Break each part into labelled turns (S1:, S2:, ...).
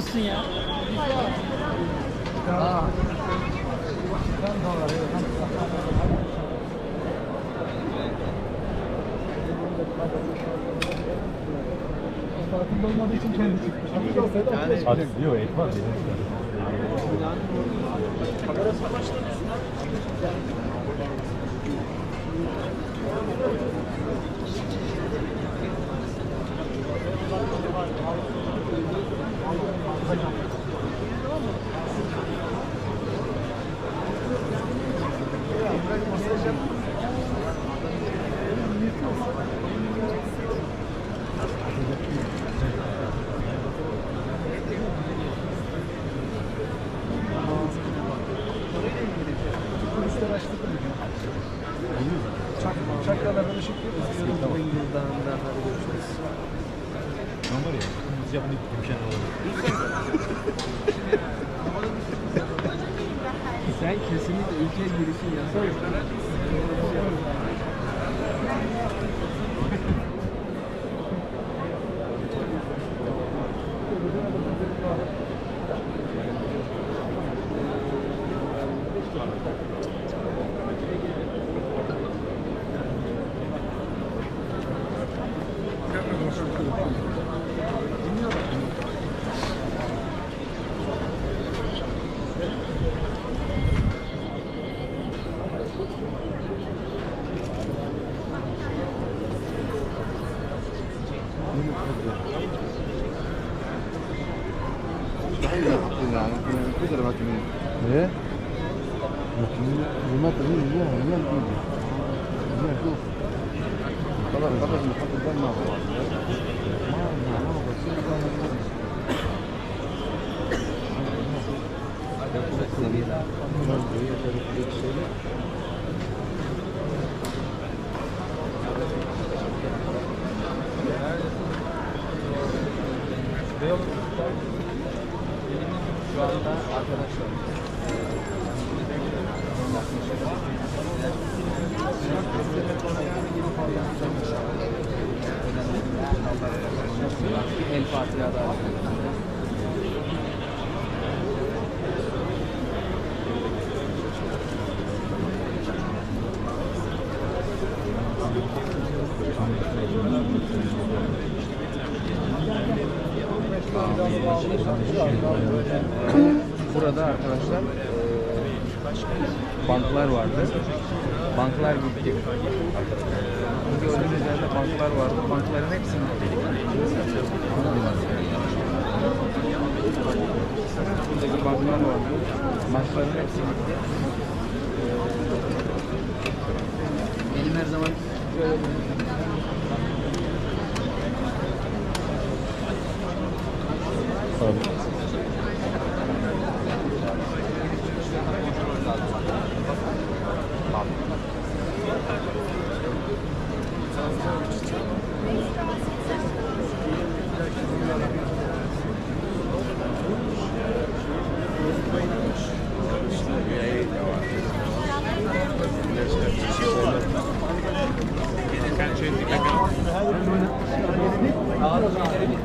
S1: nasılsın ya? Aa.
S2: Farkında olmadığı için kendi çıkmış. Yani
S3: Hadi diyor et var benim.
S2: kamerası başladı. Çakralardan ışık görüyoruz.
S4: Yıldağından hadi görüşürüz.
S3: Ben var ya, kırmızı yapın ilk gümüşen alalım.
S4: Sen kesinlikle ülkeye girişin yasak.
S3: Ne? Yemek değil, yiyen değil. Yiyen yok. Kadar muhabbet ne yapar?
S4: Şu anda arkadaşlar. El Fatiha'da. Burada arkadaşlar banklar vardı. Banklar gitti. Gördüğünüz yerde banklar vardı. Bankların hepsini buradaki banklar vardı. Bankların hepsi gitti. Benim her zaman böyle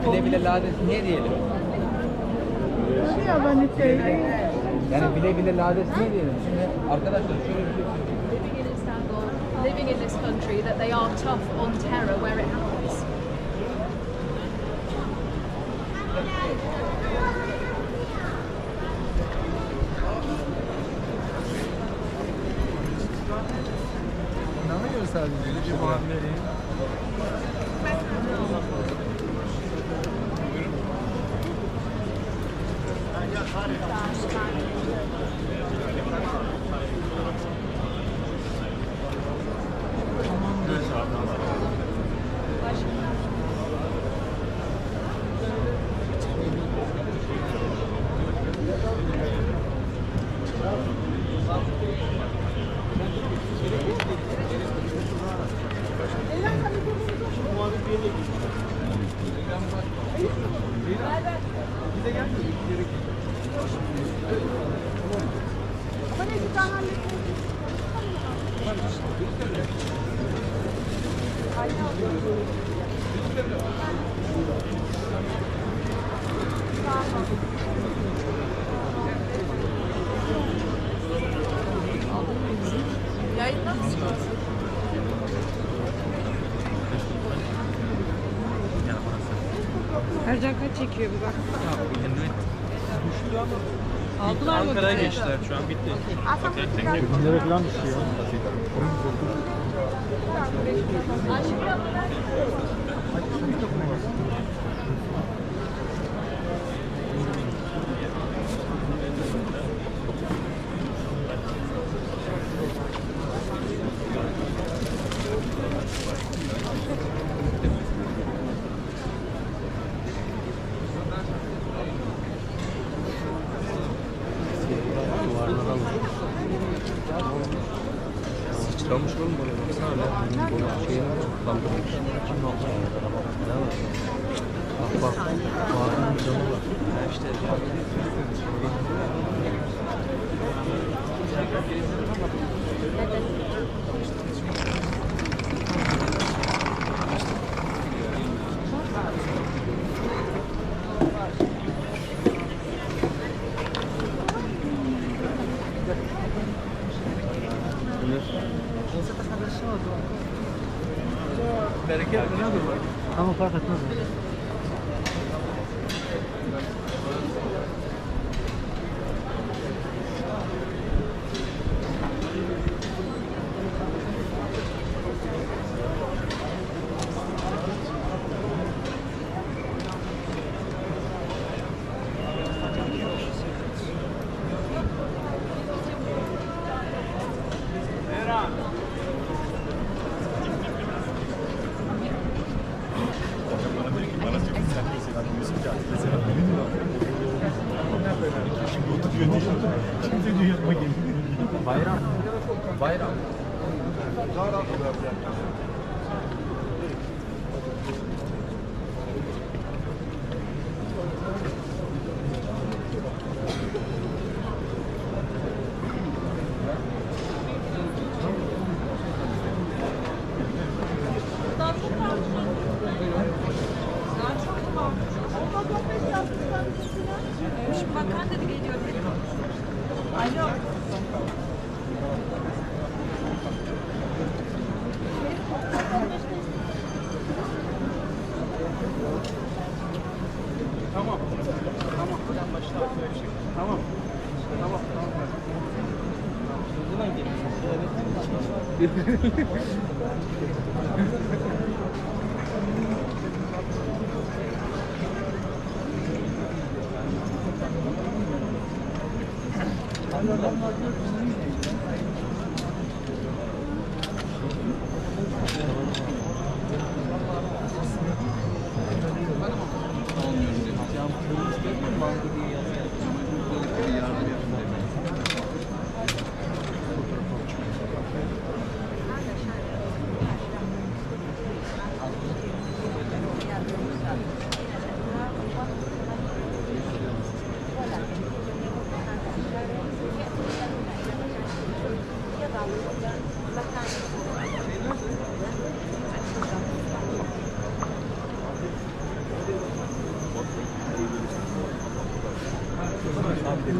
S4: bile bile lades ne diyelim? Yani bile bile lades ne diyelim? Şimdi arkadaşlar şöyle bir şey
S5: Living in Istanbul, living in this country, that they are tough on terror where it happens.
S2: Bana göre sadece bir puan vereyim.
S5: Yayınlar mısın?
S1: Ercan kaç çekiyor bir bak. Aldılar mı
S6: Ankara'ya
S1: bizi?
S6: geçtiler şu an bitti.
S2: Filmlere falan düşüyor.
S3: Sıçramış oğlum buraya baksana lan. Bu şeyini kaldırmış. Bak bak. Bağırın canı var. İşte
S2: Ama fark etmez.
S4: Bayram. Bayram.
S5: Şimdi bakan dedi geliyor. Alo.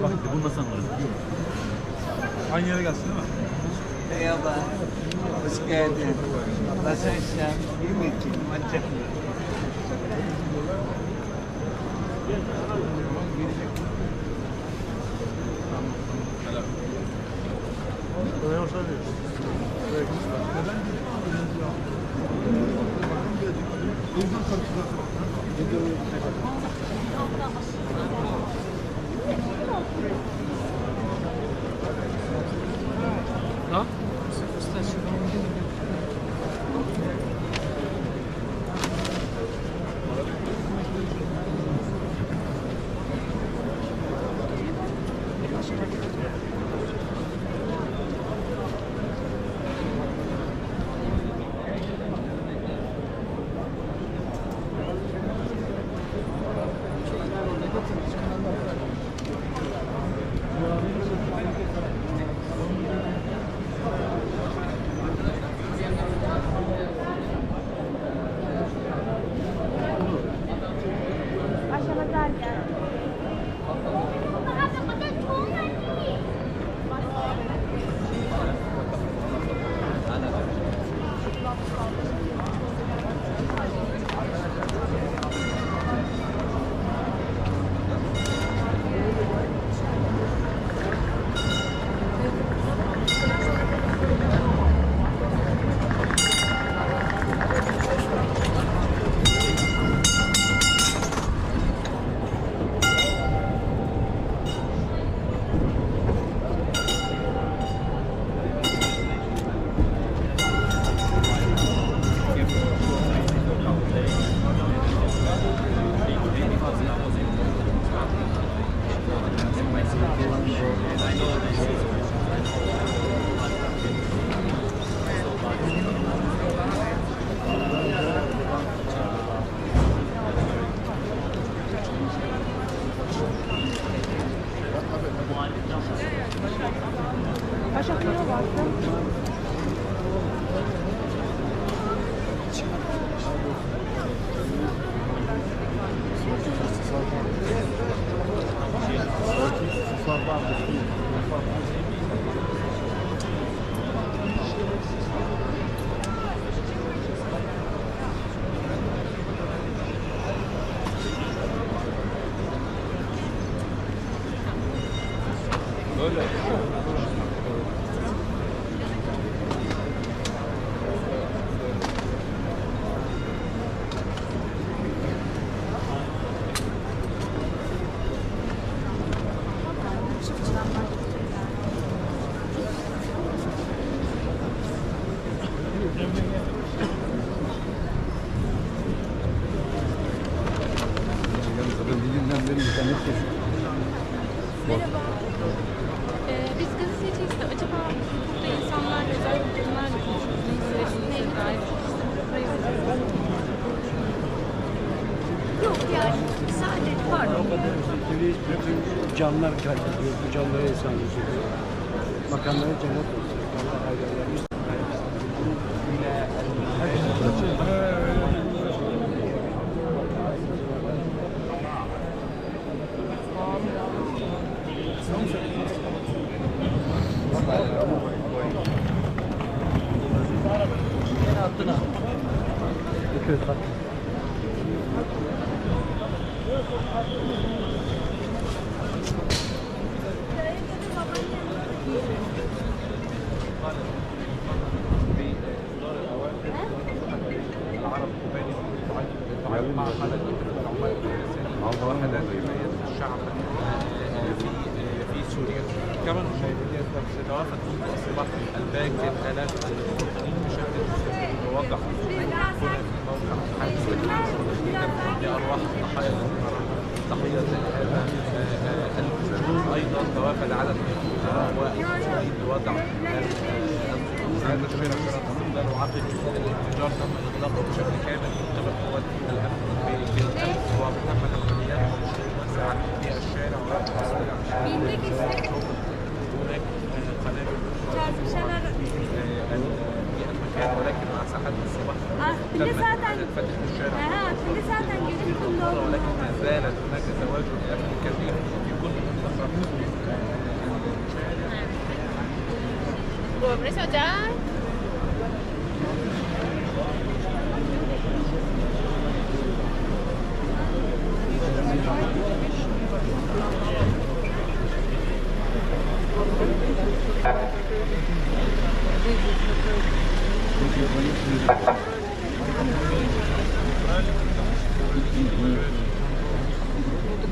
S6: Bak bunu nasıl anlarız? Aynı yere gelsin değil mi?
S7: Merhaba, hoş geldin. Nasılsın? İyi misin? Maçak mı?
S6: Ha?
S3: Kadın dilinden beri internet geçiyor.
S1: Merhaba. Biz gazeteciyiz de acaba burada insanlarla, özellikle kadınlarla konuşuyoruz. Neye dair çok
S8: Yok yani sadece pardon.
S2: Bütün canlar kaybediyor, bu canlara insan üzülüyor. Bakanlara cennet olsun. Allah hayırlı.
S7: في سوريا كما نشاهد توافد اصبح الباكر الاف بشكل واضح هنا في موقع حادث لارواح الضحايا تحيه لهذا الهجوم ايضا توافد عدد من الوزراء والمسؤولين بوضع هذا الشارع لا نعقد الانفجار تم اغلاقه بشكل كامل من قبل قوات الامن بالامس وتم العمليات واسعه في الشارع هناك قنابل في المكان ولكن مع ساحات الصباح تم فتح الشارع ولكن ما زالت هناك تواجد امني كبير في كل منطقه
S1: Vừa mới sao trái.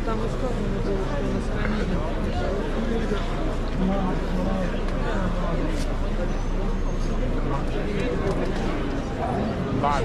S1: Там искусственно было, что на стране.
S7: بعد